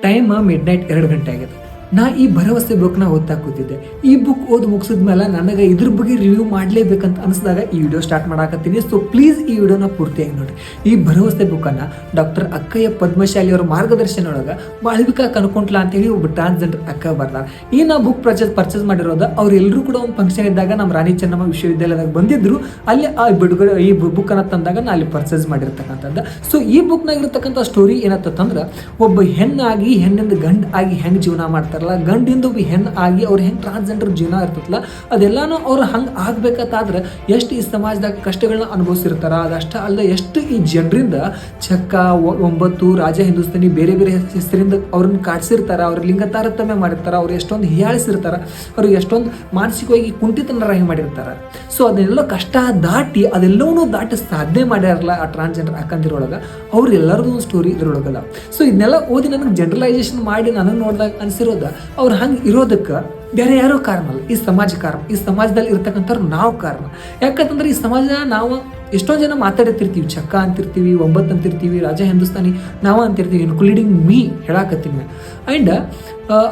Time mid night 2 ಗಂಟೆ ಆಗಿದೆ. ನಾ ಈ ಭರವಸೆ ಬುಕ್ನ ಓದ್ತಾ ಕೂತಿದ್ದೆ. ಈ ಬುಕ್ ಮುಗಿಸಿದ್ಮೇಲೆ ನನಗೆ ಇದ್ರ ಬಗ್ಗೆ ರಿವ್ಯೂ ಮಾಡಲೇಬೇಕಂತ ಅನಿಸಿದಾಗ ಈ ವಿಡಿಯೋ ಸ್ಟಾರ್ಟ್ ಮಾಡಾಕತ್ತೀನಿ. ಸೊ ಪ್ಲೀಸ್ ಈ ವಿಡಿಯೋನ ಪೂರ್ತಿಯಾಗಿ ನೋಡಿ. ಈ ಭರವಸೆ ಬುಕ್ಕನ್ನು ಡಾಕ್ಟರ್ ಅಕ್ಕಯ್ಯ ಪದ್ಮಶಾಲಿ ಅವರ ಮಾರ್ಗದರ್ಶನ ಒಳಗೆ ಮಾಳವಿಕಾ ಕನಕೊಂಟ್ಲ ಅಂತೇಳಿ ಒಬ್ಬ ಟ್ರಾನ್ಸ್ಜೆಂಡರ್ ಅಕ್ಕ ಬರ್ದಾರ. ಈ ನಾ ಬುಕ್ ಪರ್ಚೇಸ್ ಮಾಡಿರೋದು ಅವರೆಲ್ಲರೂ ಕೂಡ ಒಂದು ಫಂಕ್ಷನ್ ಇದ್ದಾಗ ನಮ್ಮ ರಾಣಿ ಚೆನ್ನಮ್ಮ ವಿಶ್ವವಿದ್ಯಾಲಯದಾಗ ಬಂದಿದ್ರು. ಅಲ್ಲಿ ಆ ಬಿಡುಗಡೆ ಈ ಬುಕ್ಕನ್ನು ತಂದಾಗ ನಾ ಅಲ್ಲಿ ಪರ್ಚೇಸ್ ಮಾಡಿರ್ತಕ್ಕಂಥದ್ದು. ಸೊ ಈ ಬುಕ್ನಾಗ ಇರ್ತಕ್ಕಂಥ ಸ್ಟೋರಿ ಏನತ್ತಂದ್ರೆ, ಒಬ್ಬ ಹೆಣ್ಣಾಗಿ ಹೆಣ್ಣಿಂದ ಗಂಡ ಆಗಿ ಹೆಂಗೆ ಜೀವನ ಮಾಡ್ತಾರೆ, ಗಂಡಿಂದ ಒಬ್ಬ ಹೆಣ್ಣು ಆಗಿ ಅವ್ರು ಹೆಂಗೆ ಟ್ರಾನ್ಸ್ಜೆಂಡರ್ ಜೀವನ ಇರ್ತದಲ್ಲ ಅದೆಲ್ಲಾನು ಅವ್ರು ಹಂಗೆ ಆಗ್ಬೇಕಾದ್ರೆ ಎಷ್ಟು ಈ ಸಮಾಜದಾಗ ಕಷ್ಟಗಳನ್ನ ಅನುಭವಿಸಿರ್ತಾರ. ಅದಷ್ಟ ಅಲ್ಲ, ಎಷ್ಟು ಈ ಜನರಿಂದ ಚಕ್ಕ 9 ರಾಜ ಹಿಂದೂಸ್ತಾನಿ ಬೇರೆ ಬೇರೆ ಹೆಸರಿಂದ ಅವ್ರನ್ನ ಕಾಡ್ಸಿರ್ತಾರ, ಅವ್ರ ಲಿಂಗ ತಾರತಮ್ಯ ಮಾಡಿರ್ತಾರ, ಅವ್ರು ಎಷ್ಟೊಂದು ಹೀಯಾಳಿಸಿರ್ತಾರ, ಅವ್ರಿಗೆ ಎಷ್ಟೊಂದು ಮಾನಸಿಕವಾಗಿ ಕುಂಠಿತನರಾಗಿ ಮಾಡಿರ್ತಾರ. ಸೊ ಅದನ್ನೆಲ್ಲ ಕಷ್ಟ ದಾಟಿ ಅದೆಲ್ಲವನ್ನೂ ದಾಟಿ ಸಾಧನೆ ಮಾಡ್ಯಾರಲ್ಲ ಆ ಟ್ರಾನ್ಸ್ಜೆಂಡರ್ ಅಕ್ಕಂದಿರೊಳಗೆ, ಅವ್ರು ಎಲ್ಲರದ್ದು ಒಂದು ಸ್ಟೋರಿ ಇದ್ರೊಳಗಲ್ಲ. ಸೊ ಇದನ್ನೆಲ್ಲ ಓದಿ ನನಗೆ ಜನರಲೈಸೇಷನ್ ಮಾಡಿ ನನಗೆ ನೋಡಿದಾಗ ಅನಿಸಿರೋದು, ಅವ್ರು ಹಂಗೆ ಇರೋದಕ್ಕೆ ಬೇರೆ ಯಾರೋ ಕಾರಣ ಅಲ್ಲ, ಈ ಸಮಾಜ ಕಾರಣ. ಈ ಸಮಾಜದಲ್ಲಿ ಇರ್ತಕ್ಕಂಥವ್ರು ನಾವು ಕಾರಣ. ಯಾಕಂತಂದ್ರೆ ಈ ಸಮಾಜ ನಾವು ಎಷ್ಟೊಂದು ಜನ ಮಾತಾಡ್ತಿರ್ತೀವಿ, ಚಕ್ಕ ಅಂತಿರ್ತೀವಿ, 9 ಅಂತಿರ್ತೀವಿ, ರಾಜ ಹಿಂದೂಸ್ತಾನಿ ನಾವು ಅಂತಿರ್ತೀವಿ, ಇನ್ಕ್ಲೂಡಿಂಗ್ ಮೀ ಹೇಳಾಕತ್ತೀನಿ. ಆ್ಯಂಡ್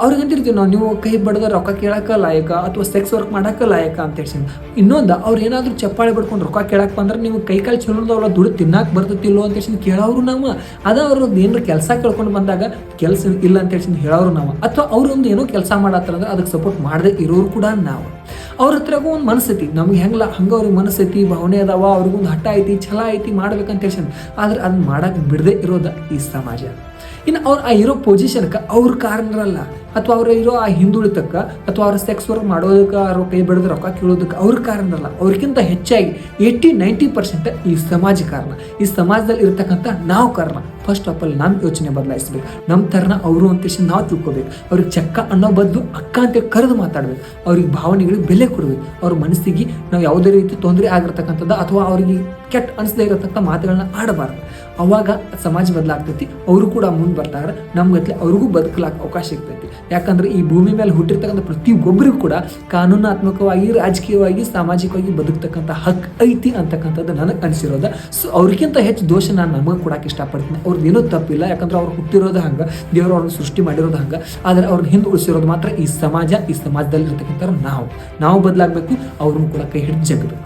ಅವ್ರಿಗೆ ಅಂತಿರ್ತೀವಿ ನಾವು, ನೀವು ಕೈ ಬಡ್ದ ರೊಕ್ಕ ಕೇಳಕ್ಕೆ ಲಾಯಕ ಅಥವಾ ಸೆಕ್ಸ್ ವರ್ಕ್ ಮಾಡೋಕೆ ಲಾಯಕ ಅಂತ ಹೇಳಿ. ಇನ್ನೊಂದು ಅವ್ರು ಏನಾದರೂ ಚಪ್ಪಾಳೆ ಬಡ್ಕೊಂಡು ರೊಕ್ಕ ಕೇಳಕ್ಕೆ ಬಂದ್ರೆ ನೀವು ಕೈ ಕಾಲು ಚಲೋದವ್ರ ದುಡ್ಡು ತಿನ್ನಕ್ಕೆ ಬರ್ತತಿಲ್ಲೋ ಅಂತ ಹೇಳಿ ಕೇಳೋರು ನಾವು. ಅದ ಅವ್ರದ್ದು ಏನಾರು ಕೆಲಸ ಕೇಳ್ಕೊಂಡು ಬಂದಾಗ ಕೆಲಸ ಇಲ್ಲ ಅಂತ ಹೇಳಿ ಹೇಳೋರು ನಾವು. ಅಥವಾ ಅವ್ರೊಂದು ಏನೋ ಕೆಲಸ ಮಾಡತ್ತಾರಂದ್ರೆ ಅದಕ್ಕೆ ಸಪೋರ್ಟ್ ಮಾಡದೆ ಇರೋರು ಕೂಡ ನಾವು. ಅವ್ರ ಹತ್ರಗೂ ಒಂದು ಮನಸ್ಥಿತಿ ನಮ್ಗೆ ಹೆಂಗಲ್ಲ ಹಂಗೆ ಅವ್ರಿಗೆ ಮನಸ್ಥಿತಿ ಭಾವನೆ ಅದಾವ, ಅವ್ರಿಗೊಂದು ಹಠ ಐತಿ, ಛಲ ಐತಿ ಮಾಡ್ಬೇಕಂತ ಹೇಳಿ. ಆದ್ರೆ ಅದನ್ನ ಮಾಡಕ್ಕೆ ಬಿಡದೆ ಇರೋದ ಈ ಸಮಾಜ. ಇನ್ನು ಅವ್ರು ಆ ಇರೋ ಪೊಸಿಷನ್ಗೆ ಅವ್ರ ಕಾರಣರಲ್ಲ, ಅಥವಾ ಅವ್ರು ಇರೋ ಆ ಹಿಂದುಳಿತಕ್ಕೆ ಅಥವಾ ಅವ್ರ ಸೆಕ್ಸ್ ವರ್ಕ್ ಮಾಡೋದಕ್ಕೆ, ಅವ್ರ ಕೈ ಬೆಳೆದು ರೊಕ್ಕ ಕೇಳೋದಕ್ಕೆ ಅವ್ರ ಕಾರಣರಲ್ಲ. ಅವ್ರಿಗಿಂತ ಹೆಚ್ಚಾಗಿ 80-90% ಈ ಸಮಾಜ ಕಾರಣ. ಈ ಸಮಾಜದಲ್ಲಿ ಇರ್ತಕ್ಕಂಥ ನಾವು ಕಾರಣ. ಫಸ್ಟ್ ಆಫ್ ಆಲ್ ನಮ್ಮ ಯೋಚನೆ ಬದಲಾಯಿಸ್ಬೇಕು. ನಮ್ಮ ಥರನ ಅವರು ಅಂತೇಳಿ ನಾವು ತಿಳ್ಕೊಬೇಕು. ಅವ್ರಿಗೆ ಚಕ್ಕ ಅನ್ನೋ ಬದಲು ಅಕ್ಕ ಅಂತೇಳಿ ಕರೆದು ಮಾತಾಡ್ಬೇಕು. ಅವ್ರಿಗೆ ಭಾವನೆಗಳಿಗೆ ಬೆಲೆ ಕೊಡಬೇಕು. ಅವ್ರ ಮನಸ್ಸಿಗೆ ನಾವು ಯಾವುದೇ ರೀತಿ ತೊಂದರೆ ಆಗಿರ್ತಕ್ಕಂಥದ್ದು ಅಥವಾ ಅವ್ರಿಗೆ ಕೆಟ್ಟ ಅನಿಸದೇ ಇರತಕ್ಕಂಥ ಮಾತುಗಳನ್ನ ಆಡಬಾರ್ದು. ಅವಾಗ ಸಮಾಜ ಬದಲಾಗ್ತೈತಿ. ಅವರು ಕೂಡ ಮುಂದೆ ಬರ್ತಾರೆ. ನಮ್ಮ ಗತ್ಲೆ ಅವ್ರಿಗೂ ಬದುಕಲಾಕ ಅವಕಾಶ ಇರ್ತೈತಿ. ಯಾಕಂದ್ರೆ ಈ ಭೂಮಿ ಮೇಲೆ ಹುಟ್ಟಿರ್ತಕ್ಕಂಥ ಪ್ರತಿಯೊಬ್ಬರಿಗೂ ಕೂಡ ಕಾನೂನಾತ್ಮಕವಾಗಿ, ರಾಜಕೀಯವಾಗಿ, ಸಾಮಾಜಿಕವಾಗಿ ಬದುಕ್ತಕ್ಕಂಥ ಹಕ್ಕು ಐತಿ ಅಂತಕ್ಕಂಥದ್ದು ನನಗೆ ಅನಿಸಿರೋದು. ಸೊ ಅವ್ರಿಗಿಂತ ಹೆಚ್ಚು ದೋಷ ನಾನು ನಮಗೆ ಕೊಡಕ್ಕೆ ಇಷ್ಟಪಡ್ತೀನಿ. ಅವ್ರದ್ದೇನೂ ತಪ್ಪಿಲ್ಲ, ಯಾಕಂದ್ರೆ ಅವ್ರು ಹುಟ್ಟಿರೋದು ಹಂಗೆ, ದೇವರು ಅವ್ರನ್ನ ಸೃಷ್ಟಿ ಮಾಡಿರೋದು ಹಂಗೆ. ಆದರೆ ಅವ್ರನ್ನ ಹಿಂದೆ ಉಳಿಸಿರೋದು ಮಾತ್ರ ಈ ಸಮಾಜ. ಈ ಸಮಾಜದಲ್ಲಿ ಇರ್ತಕ್ಕಂಥ ನಾವು ಬದಲಾಗಬೇಕು. ಅವ್ರನ್ನ ಕೂಡ ಕೈ ಹಿಡಿದು ಜಗಬೇಕು.